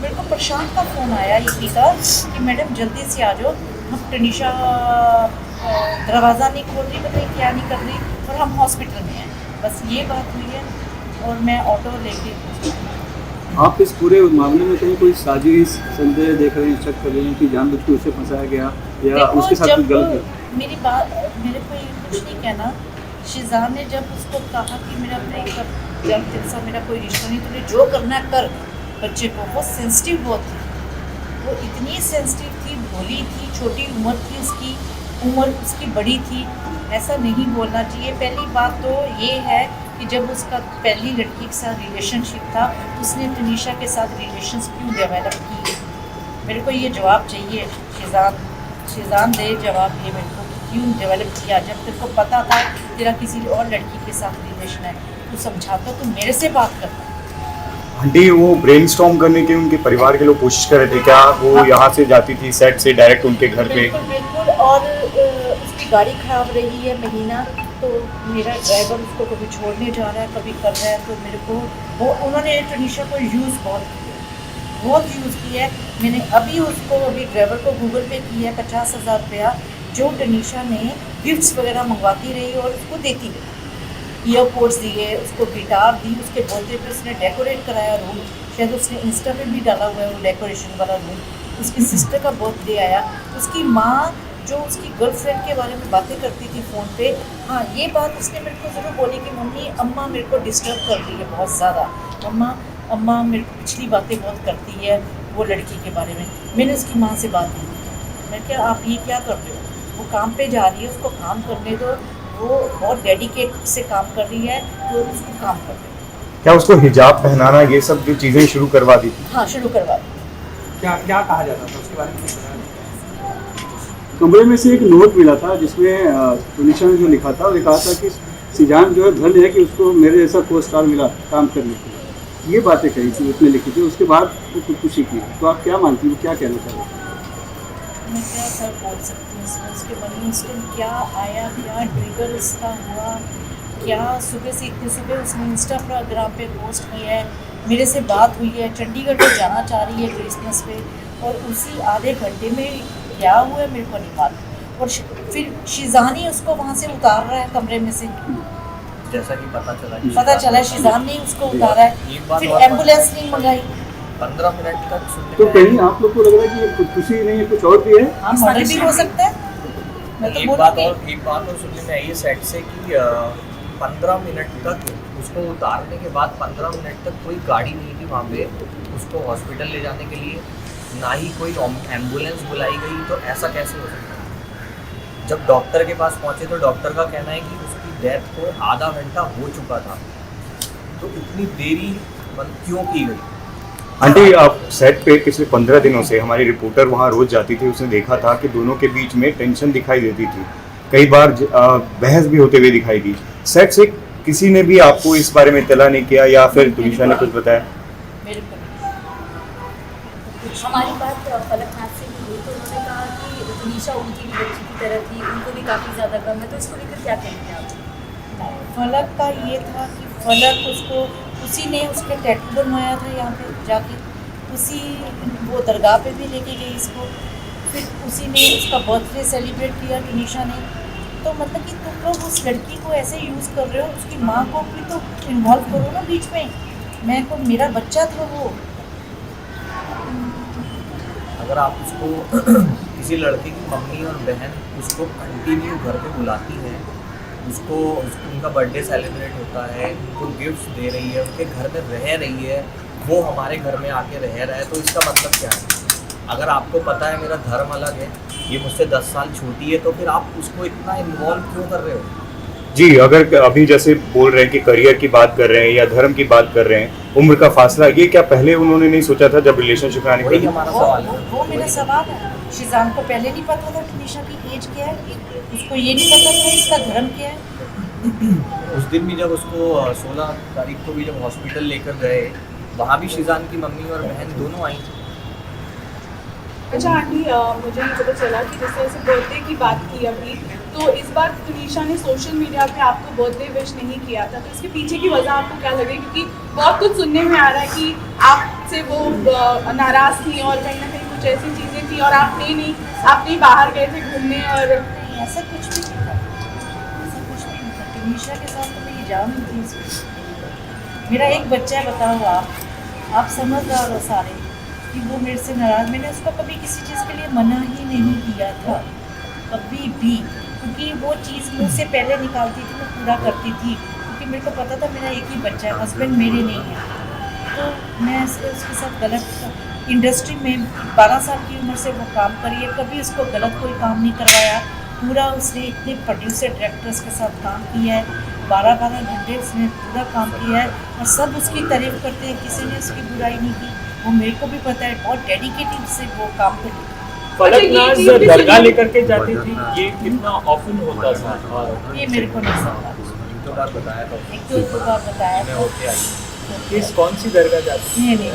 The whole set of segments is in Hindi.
मेरे को प्रशांत का फ़ोन आया ईपी का कि मैडम जल्दी से आ जाओ, हम तनीषा दरवाज़ा नहीं खोल रही, पता नहीं क्या नहीं कर रही और हम हॉस्पिटल में हैं। बस ये बात हुई है और मैं ऑटो लेके आप इस पूरे मामले में कहीं कोई साजिश संदेह देख रहे हैं, शक कर रहे हैं कि जानबूझ के उसे फंसाया गया या देखो, उसके साथ कुछ गलत है? मेरी बात, मेरे को ये कुछ नहीं कहना। शिजान ने जब उसको कहा कि मेरा ब्रेकअप, जब तेरे साथ मेरा कोई रिश्ता नहीं, तूने जो करना है कर, बच्चे को, वो सेंसिटिव बहुत थी, वो इतनी सेंसिटिव थी, भोली थी, छोटी उम्र थी उसकी, उम्र उसकी बड़ी थी, ऐसा नहीं बोलना चाहिए। पहली बात तो ये है कि जब उसका पहली लड़की के साथ रिलेशनशिप था, उसने तनीषा के साथ रिलेशंस क्यों डेवलप किए? मेरे को ये जवाब चाहिए। शिजान दे जवाब ये मेरे को, क्यों डेवलप किया जब तेरे को पता था तेरा किसी और लड़की के साथ रिलेशन है? तू समझाता, तू मेरे से बात करता। आंटी, वो ब्रेनस्टॉर्म करने की उनके परिवार के लोग कोशिश कर रहे थे क्या? वो हाँ। यहाँ से जाती थी सेट से डायरेक्ट उनके घर पे? बिल्कुल बिल्कुल। और उसकी गाड़ी खराब रही है महीना, तो मेरा ड्राइवर उसको कभी छोड़ने जा रहा है, कभी कर रहा है, तो मेरे को वो उन्होंने तनीषा को यूज़ बहुत यूज़ किया है। मैंने अभी ड्राइवर को गूगल पे किया है 50,000 रुपया, जो तनीषा ने गिफ्ट्स वगैरह मंगवाती रही और उसको देती रही। ईयरपोड्स दिए, उसको गिटार दी, उसके बर्थडे पे उसने डेकोरेट कराया रूम, शायद उसने इंस्टा पे भी डाला हुआ है वो डेकोरेशन वाला रूम। उसकी सिस्टर का बर्थडे आया, उसकी माँ जो उसकी गर्लफ्रेंड के बारे में बातें करती थी फ़ोन पे, हाँ ये बात उसने मेरे को ज़रूर बोली कि मम्मी अम्मा मेरे को डिस्टर्ब कर रही है बहुत ज़्यादा, अम्मा मेरे को पिछली बातें बहुत करती है वो लड़की के बारे में। मैंने उसकी माँ से बात की, मैं क्या आप ये क्या कर रहे हो? वो काम पे जा रही है, उसको काम करने दो, वो बहुत डेडिकेट से काम कर रही है, तो उसको काम कर दो। क्या उसको हिजाब पहनाना ये सब जो चीजें शुरू करवा दी थी? हाँ, शुरू करवा दी। क्या क्या कहा जाता था उसके बारे में कुछ बताया? कमरे में से एक नोट मिला था जिसमें तनीषा ने जो लिखा था, वो कहा था कि शिजान जो है धन्य है कि उसको मेरे जैसा को स्टार मिला काम करने के लिए। ये बातें कही थी उसने, लिखी थी। उसके बाद वो खुदकुशी की। तो आप क्या मानती हो, क्या कहना चाह रहे हैं? मैं क्या सर बोल सकती हूँ इसमें, उसके मन में उस टाइम क्या आया, क्या ट्रिगर उसका हुआ, क्या सुबह से इतनी सुबह उसने इंस्टाग्राम पे पोस्ट किया है, मेरे से बात हुई है, चंडीगढ़ को जाना चाह रही है क्रिसमस पे, और उसी आधे घंटे में क्या हुआ है मेरे को नहीं मालूम। और फिर शिजान ही उसको वहाँ से उतार रहा है कमरे में से, जैसा कि पता चला शिजान ने उसको उतारा है, फिर एम्बुलेंस नहीं मंगाई। 15 मिनट तक सुनने तो में कहीं आप लोग को लग रहा है कि ये खुदकुशी नहीं है, कुछ और भी है? हाँ, मर्डर भी हो सकता है। मैं तो एक बात बोलूँगी और सुनने में आई है सेट से कि 15 मिनट तक उसको उतारने के बाद 15 मिनट तक कोई गाड़ी नहीं थी वहाँ पे उसको हॉस्पिटल ले जाने के लिए, ना ही कोई एम्बुलेंस बुलाई गई। तो ऐसा कैसे हो सकता है? जब डॉक्टर के पास पहुँचे तो डॉक्टर का कहना है कि उसकी डेथ को आधा घंटा हो चुका था, तो इतनी देरी क्यों की गई? आंटी, आप सेट पे पिछले 15 दिनों से हमारी रिपोर्टर वहाँ रोज जाती थी, उसने देखा था कि दोनों के बीच में टेंशन दिखाई देती थी, कई बार बहस भी होते हुए दिखाई दी। सेट से किसी ने भी आपको इस बारे में इत्तला नहीं किया या फिर तनीषा ने कुछ बताया? मेरे को हमारी बात फलक नाथ से भी हुई, तो उन्होंने कहा कि तनीषा उनकी भी बच्ची की तरह थी, उनको भी काफ़ी ज़्यादा गम है, तो इसको लेकर क्या कहेंगे आप? फलक का ये था कि फलक उसको, उसी ने उसके टैटू बनवाया था यहाँ पे जाके, उसी वो दरगाह पे भी लेके गई इसको, फिर उसी ने उसका बर्थडे सेलिब्रेट किया तनीषा ने। तो मतलब कि तुम लोग उस लड़की को ऐसे यूज़ कर रहे हो, उसकी माँ को भी तो इन्वॉल्व करो ना बीच में। मेरा बच्चा था वो। अगर आप उसको किसी लड़के की मम्मी और बहन उसको कंटिन्यू घर पे बुलाती हैं, उनका बर्थडे सेलिब्रेट होता है, उनको गिफ्ट्स दे रही है, उनके घर में रह रही है, वो हमारे घर में आके रह रहा है, तो इसका मतलब क्या है? अगर आपको पता है मेरा धर्म अलग है, ये मुझसे 10 साल छोटी है, तो फिर आप उसको इतना इन्वॉल्व क्यों कर रहे हो? जी, अगर अभी जैसे बोल रहे हैं कि करियर की बात कर रहे हैं या धर्म की बात कर रहे हैं, उम्र का फासला, ये क्या पहले उन्होंने नहीं सोचा था जब रिलेशनशिप में आने के वही बाद? हमारा सवाल है। वो मेरा सवाल है। शिजान को पहले नहीं पता था तनीषा की एज क्या है, उसको ये नहीं पता था इसका धर्म क्या है। उस दिन भी जब उसको 16 तारीख को भी जब हॉस्पिटल लेकर गए, वहाँ भी शिजान की मम्मी और बहन दोनों आई। अच्छा आंटी, मुझे ये पता चला कि जिस तरह से बर्थडे की बात की अभी, तो इस बार तनीषा ने सोशल मीडिया पे आपको बर्थडे विश नहीं किया था, तो इसके पीछे की वजह आपको क्या लगे? क्योंकि बहुत कुछ सुनने में आ रहा है कि आपसे वो नाराज थी और कहीं ना कहीं कुछ ऐसी चीज़ें थी और आपने बाहर गए थे घूमने और नहीं, ऐसा कुछ भी नहीं था, ऐसा कुछ भी नहीं था। टनीशा के साथ तो मेरी जान नहीं थी इसमें। मेरा एक बच्चा है, बताओ आप समझदार हो सारे कि वो मेरे से नाराज़। मैंने उसको कभी किसी चीज़ के लिए मना ही नहीं किया था, कभी भी, क्योंकि वो चीज़ मुझसे पहले निकालती थी, मैं पूरा करती थी, क्योंकि मेरे को पता था मेरा एक ही बच्चा है, हस्बैंड मेरे नहीं है। तो मैं उसके साथ गलत इंडस्ट्री में 12 साल की उम्र से वो काम करी है, कभी उसको गलत कोई काम नहीं करवाया। पूरा उसने इतने प्रोड्यूसर डायरेक्टर्स के साथ काम किया है, 12-12 घंटे उसने पूरा काम किया है और सब उसकी तारीफ़ करते हैं, किसी ने उसकी बुराई नहीं की। वो मेरे को भी पता है, बहुत डेडिकेटेड से वो काम करती थी। फलकनाज दरगाह लेकर के जाती थी, ये कितना ऑफन होता था? और ये मेरे को नहीं समझा, तो बात बताया था एक दो बार बताया मैं तो होके आई। किस कौन सी दरगाह जाती थी? नहीं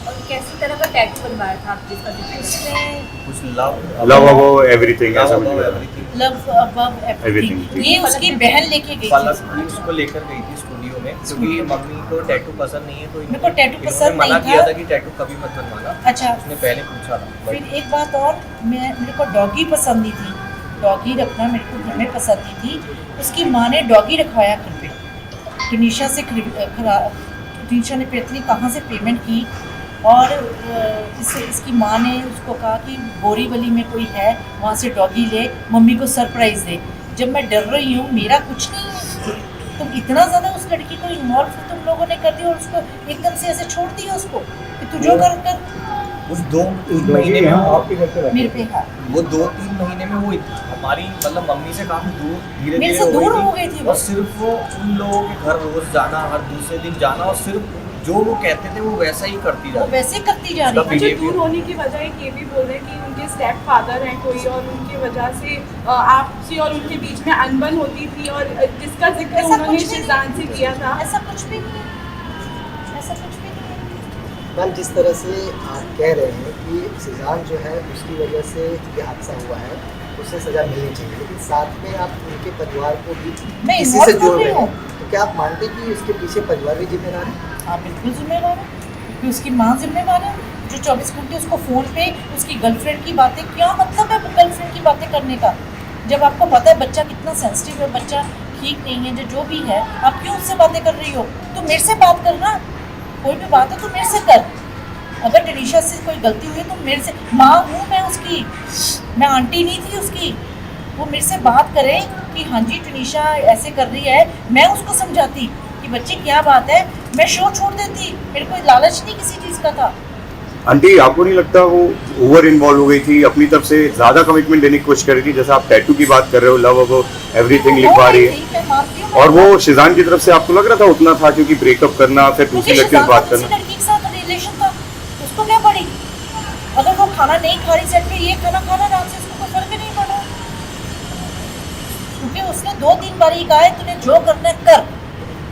और कैसी तरह का टैटू बनवाया था आप जिसका जिक्र कर रहे हैं? उसमें कुछ लव लव अबाउट एवरीथिंग ऐसा कुछ हुआ था। Everything. Love above everything, Everything। ये उसकी बहन लेके गई फलक थी। उसको लेकर गई थी स्टूडियो में, क्योंकि मम्मी को टैटू पसंद नहीं है, तो मेरे को टैटू इन्होंने पसंद मना नहीं किया था। था कि टैटू कभी मत बनवाना। अच्छा, उसने पहले पूछा था फिर but एक बात और, मेरे को डॉगी पसंद नहीं थी, डॉगी रखना मेरे को घर में पसंद नहीं थी। उसकी माँ ने डॉगी रखवाया घर पे, टनीशा से टनीशा ने पता नहीं कहाँ से पेमेंट की और इसकी माँ ने उसको कहा कि बोरीवली में कोई है, वहाँ से डॉगी ले, मम्मी को सरप्राइज़ दे। जब मैं डर रही हूँ, मेरा कुछ नहीं है, तुम इतना ज़्यादा उस लड़की को इन्वॉल्व तुम लोगों ने कर दिया और उसको एकदम से ऐसे छोड़ दिया उसको कि तू जो कर उस 2-3 महीने में आपके घर पे रहते मेरे पे। हाँ, वो 2-3 महीने में वो हमारी मतलब मम्मी से काफी दूर धीरे मेरे धीरे से दूर हो गई थी वो। और सिर्फ वो उन लोगों के घर रोज जाना, हर दूसरे दिन जाना, और सिर्फ जो वो कहते थे वो वैसा ही करती वो जाती। वैसे करती जा रही उसका है। अच्छा, behavior- दूर होने की वजह एक ये भी बोल रहे हैं कि उनके स्टेप फादर हैं कोई और उनकी वजह से आपसी और उनके बीच में अनबन होती थी और जिसका जिक्र ऐसा उन्होंने कुछ नहीं। शिजान से किया था। ऐसा कुछ भी नहीं है, ऐसा कुछ भी नहीं है। मैम, जिस तरह से आप कह रहे हैं कि सिजान जो है उसकी वजह से ये हादसा हुआ है, उसे सज़ा मिलनी चाहिए, लेकिन साथ में आप उनके परिवार को भी मैं इसी involve से जोड़ कर रही रहे हूँ। हैं, तो क्या आप मानते हैं कि इसके पीछे परिवार भी जिम्मेदार है? हाँ, बिल्कुल जिम्मेदार है, क्योंकि उसकी माँ जिम्मेदार है जो 24 घंटे उसको फ़ोन पे उसकी गर्लफ्रेंड की बातें, क्या मतलब है गर्लफ्रेंड की बातें करने का, जब आपको पता है बच्चा कितना सेंसिटिव है, बच्चा ठीक नहीं है, जो भी है, आप क्यों उससे बातें कर रही हो? तो मेरे से बात करना, कोई भी बात है तो मेरे से कर। अगर टनीशा से कोई गलती हुई तो मेरे से, माँ हूँ मैं उसकी, मैं आंटी नहीं थी उसकी, वो मेरे से बात करें कि हाँ जी टनीशा ऐसे कर रही है, मैं उसको समझाती कि बच्चे क्या बात है, मैं शो छोड़ देती, मेरे को लालच नहीं किसी चीज़ का था। आंटी आपको नहीं लगता वो ओवर इन्वॉल्व हो गई थी, अपनी तरफ से ज्यादा कमिटमेंट देने की कोशिश कर रही थी? जैसे आप टैटू की बात कर रहे हो, लव अबाउट एवरीथिंग लिखवा रही है, मैं मानती हूँ, और वो शिजान की तरफ से आपको लग रहा था उतना था? क्योंकि ब्रेकअप करना, फिर दूसरी लड़की से बात करना। लड़की के साथ रिलेशन था, उसको क्या पड़ी? अगर वो खाना नहीं खा रही सेट पे, ये खाना खाना आराम से, उसको कोई फर्क ही नहीं पड़ा, क्योंकि उसने 2-3 बार ही कहा है तूने जो करना है कर।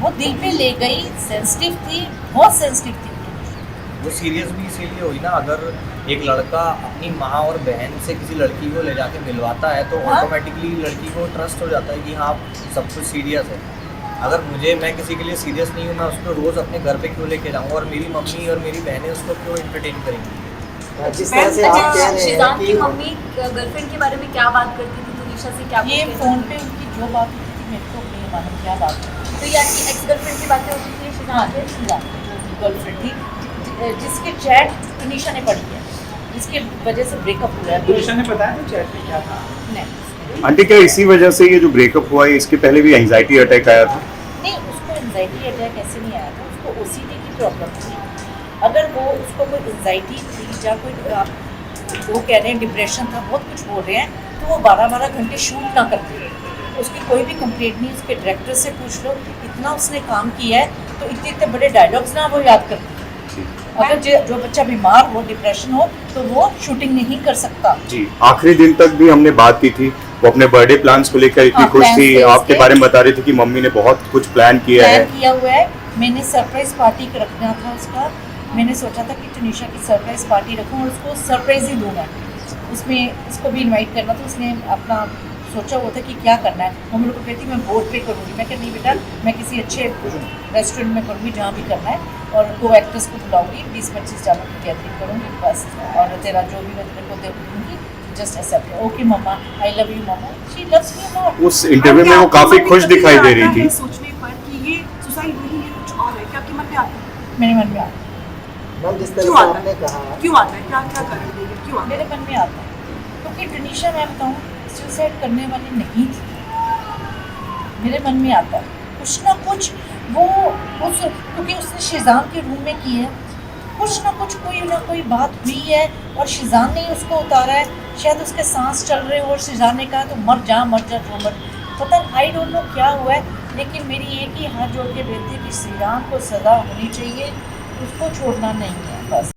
वो दिल पे ले गई, सेंसिटिव थी, बहुत सेंसिटिव थी। वो सीरियस भी इसीलिए हुई ना, अगर एक लड़का अपनी माँ और बहन से किसी लड़की को ले जाके मिलवाता है तो हाँ। ऑटोमेटिकली लड़की को ट्रस्ट हो जाता है कि हाँ सब कुछ सीरियस है। अगर मैं किसी के लिए सीरियस नहीं हूँ, मैं उसको रोज़ अपने घर पे क्यों लेके जाऊँगा, और मेरी मम्मी और मेरी बहनें उसको क्यों एंटरटेन करेंगी? जिस तरह से आप कह रहे हैं शिजान की कि मम्मी गर्लफ्रेंड के बारे में क्या बात करती थी, टनीशा से क्या ये बोलते थे? फ़ोन पे उनकी जो बात होती थी मेरे को नहीं मालूम क्या बात होती तो ये आपकी एक्स गर्लफ्रेंड की बातें होती थी थी। हाँ, शिजान से? गर्लफ्रेंड थी, जिसके चैट टनीशा ने पढ़ी है, जिसके वजह से ब्रेकअप हुआ है। टनीशा ने बताया था चैट में क्या था? नहीं आंटी क्या इसी वजह से ये जो ब्रेकअप हुआ है, इसके पहले भी एंजाइटी अटैक आया था? नहीं, उसको एंजाइटी अटैक ऐसे नहीं आया था, उसको ओसीडी की प्रॉब्लम थी। अगर वो उसको कोई एंजाइटी थी या कोई वो कह रहे हैं डिप्रेशन था, बहुत कुछ बोल रहे हैं, तो वो 12-12 घंटे शूट ना करते। उसकी कोई भी कंप्लेंट नहीं, उसके डायरेक्टर से पूछ लो, इतना उसने काम किया है, तो इतने इतने बड़े डायलॉग्स ना वो याद करती। अगर जो बच्चा बीमार हो, डिप्रेशन हो, तो वो शूटिंग नहीं कर सकता। जी, आखिरी दिन तक भी हमने बात की थी, वो अपने बर्थडे प्लान्स को लेकर इतनी हाँ, खुश plans थी, थे आपके उसके। बारे में बता रही थी कि मम्मी ने बहुत कुछ प्लान किया है। प्लान किया हुआ है, मैंने सरप्राइज पार्टी रखना था उसका, मैंने सोचा था कि टनीशा की सरप्राइज पार्टी रखूं और उसको सरप्राइज ही दूंगा, उसमें इसको भी इनवाइट करना था। उसने अपना सोचा हुआ था कि क्या करना है। वो मेरे को कहती मैं बोर्ड पे करूँगी। मैं कहा नहीं बेटा, मैं किसी अच्छे रेस्टोरेंट में करूँगी जहाँ भी करना है, और को एक्टर्स को बुलाऊंगी, 20-25 जानों की गैदरिंग करूँगी बस, और तेरा जो भी मैं तेरे को दे दूँगी, जस्ट एक्सेप्ट। ओके मम्मा, आई लव यू मम्मा, she loves me a lot. उस इंटरव्यू में वो काफी खुश दिखाई दे रही थी। सोचने पर कि ये सुसाइड नहीं है, कुछ और है, क्या आपके मन में आता है? मेरे मन में आता है, मैम जिस तरह क्यों से आता आपने है? कहा क्यों आता है? क्या क्या कारण है? क्यों आता है? मेरे मन में आता है क्योंकि टनीशा मैम कहूँ सुसाइड करने वाली नहीं थी। मेरे मन में आता है कुछ ना कुछ, वो उस क्योंकि उसने शिजान के रूम में की है, कुछ ना कुछ कोई ना कोई बात हुई है और शिजान ने ही उसको उतारा है। शायद उसके सांस चल रहे हो और शिजान ने कहा तो मर जा जो मर, पता आई डोंट नो क्या हुआ है। लेकिन मेरी एक ही हाथ जोड़ के बेनती है कि शिजान को सज़ा होनी चाहिए, उसको छोड़ना नहीं है बस।